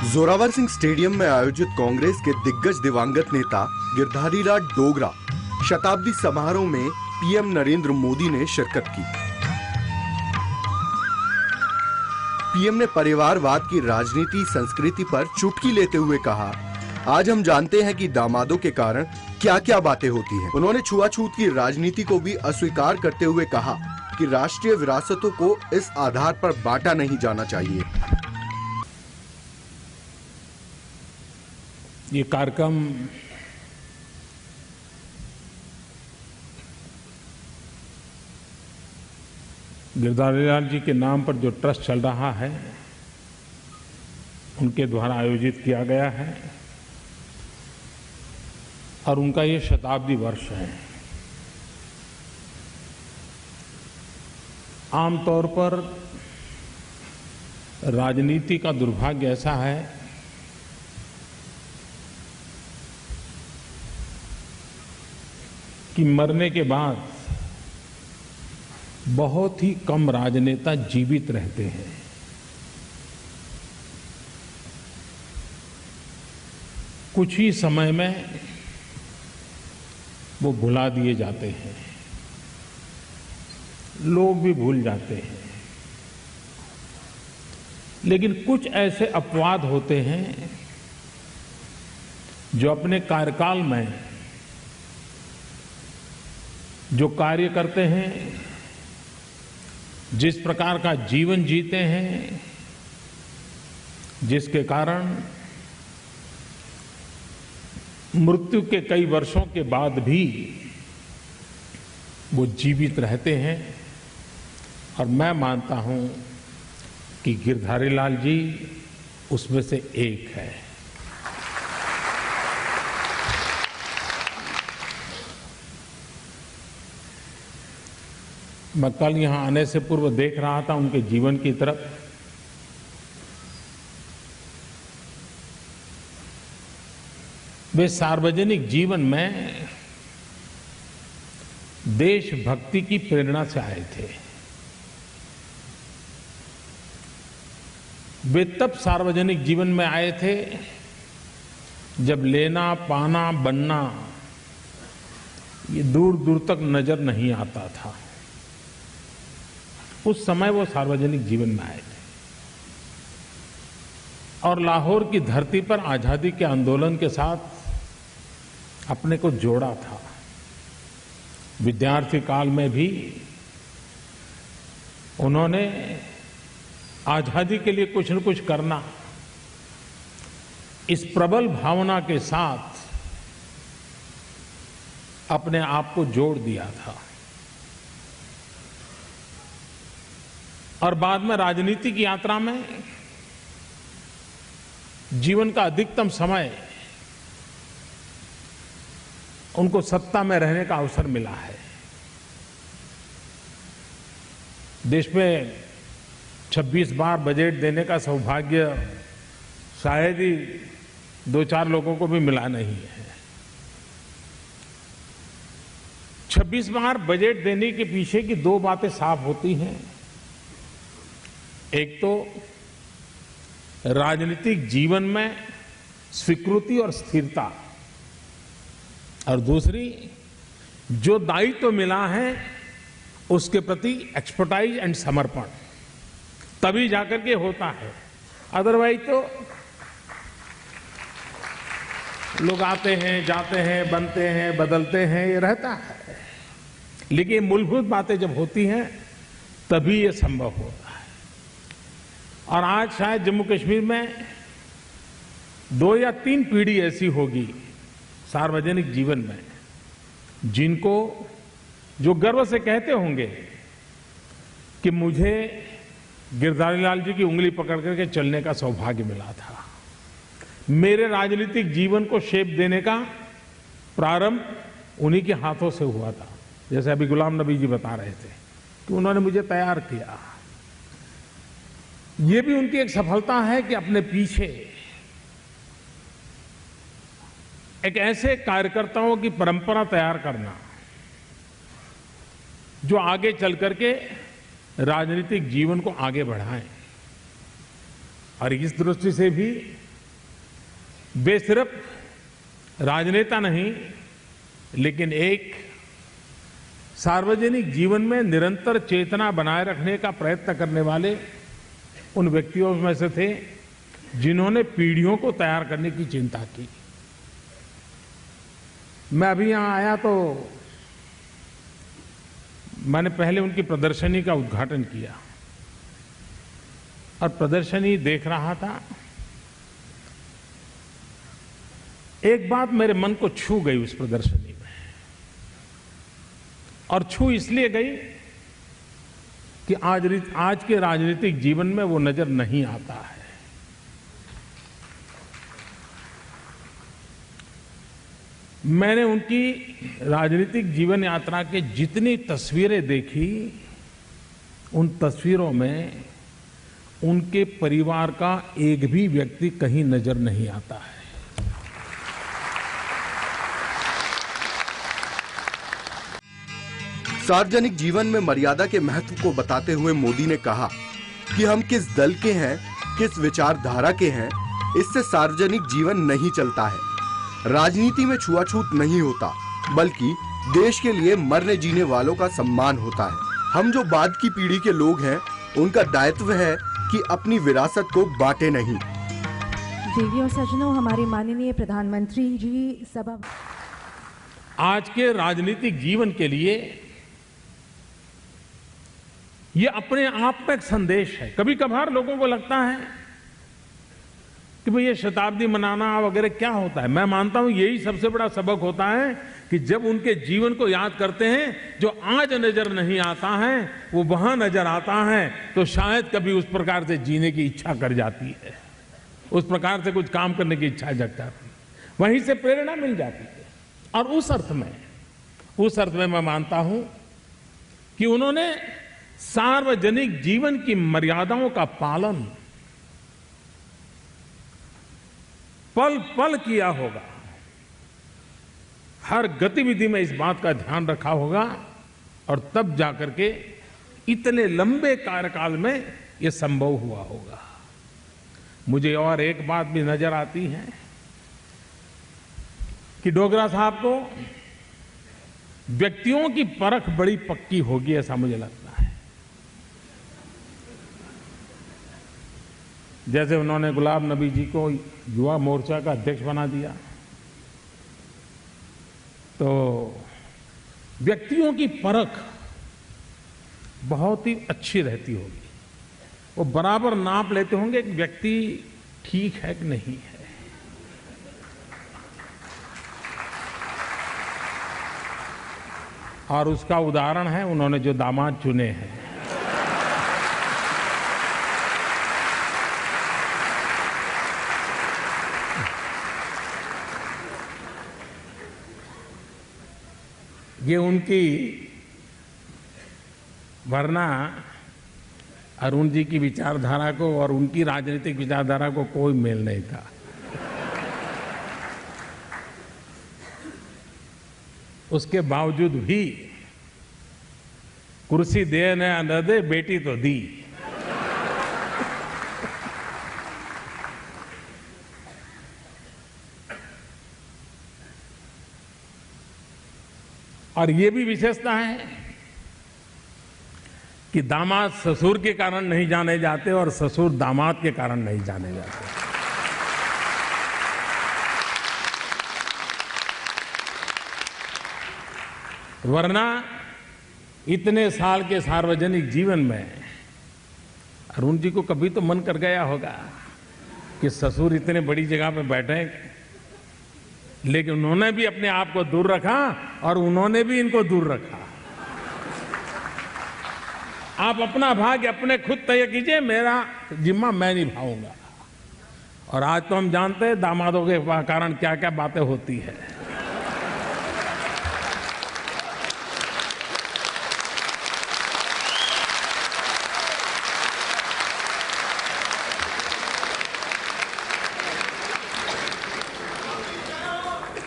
Zorawar Singh stadium में आयोजित कांग्रेस के दिग्गज दिवंगत नेता गिरधारी लाल डोगरा शताब्दी समारोह में पीएम नरेंद्र मोदी ने शिरकत की। पीएम ने परिवारवाद की राजनीति संस्कृति पर चुटकी लेते हुए कहा, आज हम जानते हैं कि दामादों के कारण क्या-क्या बातें होती हैं। उन्होंने छुआछूत की राजनीति को भी अस्वीकार करते हुए कहा कि राष्ट्रीय विरासतों को इस आधार पर बांटा नहीं जाना चाहिए। ये कार्यक्रम गिरधारी लाल जी के नाम पर जो ट्रस्ट चल रहा है उनके द्वारा आयोजित किया गया है और उनका ये शताब्दी वर्ष है। आमतौर पर राजनीति का दुर्भाग्य ऐसा है कि मरने के बाद बहुत ही कम राजनेता जीवित रहते हैं। कुछ ही समय में वो भुला दिए जाते हैं, लोग भी भूल जाते हैं। लेकिन कुछ ऐसे अपवाद होते हैं जो अपने कार्यकाल में जो कार्य करते हैं, जिस प्रकार का जीवन जीते हैं, जिसके कारण मृत्यु के कई वर्षों के बाद भी वो जीवित रहते हैं। और मैं मानता हूं कि गिरधारी लाल जी उसमें से एक है। मैं कल यहां आने से पूर्व देख रहा था उनके जीवन की तरफ। वे सार्वजनिक जीवन में देशभक्ति की प्रेरणा से आए थे। वे तब सार्वजनिक जीवन में आए थे जब लेना पाना बनना ये दूर दूर तक नजर नहीं आता था। उस समय वो सार्वजनिक जीवन में आए थे और लाहौर की धरती पर आजादी के आंदोलन के साथ अपने को जोड़ा था। विद्यार्थी काल में भी उन्होंने आजादी के लिए कुछ न कुछ करना, इस प्रबल भावना के साथ अपने आप को जोड़ दिया था। और बाद में राजनीतिक यात्रा में जीवन का अधिकतम समय उनको सत्ता में रहने का अवसर मिला है। देश में 26 बार बजट देने का सौभाग्य शायद ही 2-4 लोगों को भी मिला नहीं है। 26 बार बजट देने के पीछे की 2 बातें साफ होती हैं। एक तो राजनीतिक जीवन में स्वीकृति और स्थिरता, और दूसरी जो दायित्व मिला है उसके प्रति एक्सपर्टाइज एंड समर्पण, तभी जाकर के होता है। अदरवाइज तो लोग आते हैं, जाते हैं, बनते हैं, बदलते हैं, ये रहता है। लेकिन मूलभूत बातें जब होती हैं तभी ये संभव होता है। और आज शायद जम्मू कश्मीर में 2 या 3 पीढ़ी ऐसी होगी सार्वजनिक जीवन में जिनको जो गर्व से कहते होंगे कि मुझे गिरधारी लाल जी की उंगली पकड़ करके चलने का सौभाग्य मिला था। मेरे राजनीतिक जीवन को शेप देने का प्रारंभ उन्हीं के हाथों से हुआ था। जैसे अभी गुलाम नबी जी बता रहे थे कि उन्होंने मुझे तैयार किया। ये भी उनकी एक सफलता है कि अपने पीछे एक ऐसे कार्यकर्ताओं की परंपरा तैयार करना जो आगे चल करके राजनीतिक जीवन को आगे बढ़ाएं। और इस दृष्टि से भी वे सिर्फ राजनेता नहीं, लेकिन एक सार्वजनिक जीवन में निरंतर चेतना बनाए रखने का प्रयत्न करने वाले उन व्यक्तियों में से थे जिन्होंने पीढ़ियों को तैयार करने की चिंता की। मैं अभी यहां आया तो मैंने पहले उनकी प्रदर्शनी का उद्घाटन किया और प्रदर्शनी देख रहा था। एक बात मेरे मन को छू गई उस प्रदर्शनी में, और छू इसलिए गई कि आज के राजनीतिक जीवन में वो नजर नहीं आता है। मैंने उनकी राजनीतिक जीवन यात्रा के जितनी तस्वीरें देखी, उन तस्वीरों में उनके परिवार का एक भी व्यक्ति कहीं नजर नहीं आता है। सार्वजनिक जीवन में मर्यादा के महत्व को बताते हुए मोदी ने कहा कि हम किस दल के हैं, किस विचारधारा के हैं, इससे सार्वजनिक जीवन नहीं चलता है। राजनीति में छुआछूत नहीं होता, बल्कि देश के लिए मरने जीने वालों का सम्मान होता है। हम जो बाद की पीढ़ी के लोग हैं, उनका दायित्व है कि अपनी विरासत को बांटे नहीं। देवी और सज्जनों, हमारे माननीय प्रधानमंत्री जी सभा। आज के राजनीतिक जीवन के लिए ये अपने आप में एक संदेश है। कभी कभार लोगों को लगता है कि भाई ये शताब्दी मनाना वगैरह क्या होता है। मैं मानता हूं यही सबसे बड़ा सबक होता है कि जब उनके जीवन को याद करते हैं, जो आज नजर नहीं आता है वो वहां नजर आता है, तो शायद कभी उस प्रकार से जीने की इच्छा कर जाती है, उस प्रकार से कुछ काम करने की इच्छा जग जाती है, वहीं से प्रेरणा मिल जाती है। और उस अर्थ में मैं मानता हूं कि उन्होंने सार्वजनिक जीवन की मर्यादाओं का पालन पल पल किया होगा, हर गतिविधि में इस बात का ध्यान रखा होगा, और तब जाकर के इतने लंबे कार्यकाल में यह संभव हुआ होगा। मुझे और एक बात भी नजर आती है कि डोगरा साहब को व्यक्तियों की परख बड़ी पक्की होगी, ऐसा मुझे लगता है। जैसे उन्होंने गुलाम नबी जी को युवा मोर्चा का अध्यक्ष बना दिया, तो व्यक्तियों की परख बहुत ही अच्छी रहती होगी। वो बराबर नाप लेते होंगे कि व्यक्ति ठीक है कि नहीं है। और उसका उदाहरण है उन्होंने जो दामाद चुने हैं। ये उनकी, वरना अरुण जी की विचारधारा को और उनकी राजनीतिक विचारधारा को कोई मेल नहीं था। उसके बावजूद भी कुर्सी दे न दे, बेटी तो दी। और ये भी विशेषता है कि दामाद ससुर के कारण नहीं जाने जाते और ससुर दामाद के कारण नहीं जाने जाते। वरना इतने साल के सार्वजनिक जीवन में अरुण जी को कभी तो मन कर गया होगा कि ससुर इतने बड़ी जगह पे बैठे, लेकिन उन्होंने भी अपने आप को दूर रखा और उन्होंने भी इनको दूर रखा। आप अपना भाग्य अपने खुद तय कीजिए, मेरा जिम्मा मैं निभाऊंगा। और आज तो हम जानते हैं दामादों के कारण क्या क्या बातें होती है।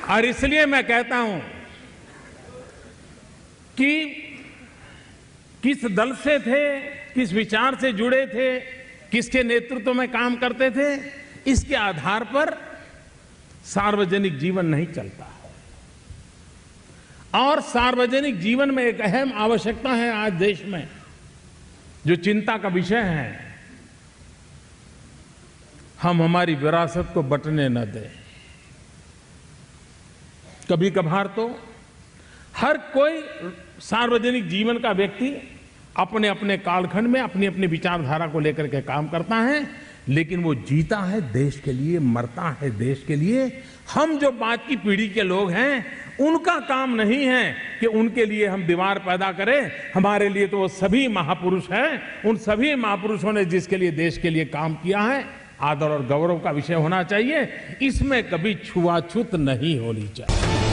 और इसलिए मैं कहता हूं कि किस दल से थे, किस विचार से जुड़े थे, किसके नेतृत्व में काम करते थे, इसके आधार पर सार्वजनिक जीवन नहीं चलता। और सार्वजनिक जीवन में एक अहम आवश्यकता है आज देश में, जो चिंता का विषय है, हम हमारी विरासत को बंटने न दें। कभी कभार तो हर कोई सार्वजनिक जीवन का व्यक्ति अपने अपने कालखंड में अपनी अपनी विचारधारा को लेकर के काम करता है, लेकिन वो जीता है देश के लिए, मरता है देश के लिए। हम जो बाद की पीढ़ी के लोग हैं, उनका काम नहीं है कि उनके लिए हम दीवार पैदा करें। हमारे लिए तो वो सभी महापुरुष हैं। उन सभी महापुरुषों ने जिसके लिए, देश के लिए काम किया है, आदर और गौरव का विषय होना चाहिए। इसमें कभी छुआछूत नहीं होनी चाहिए।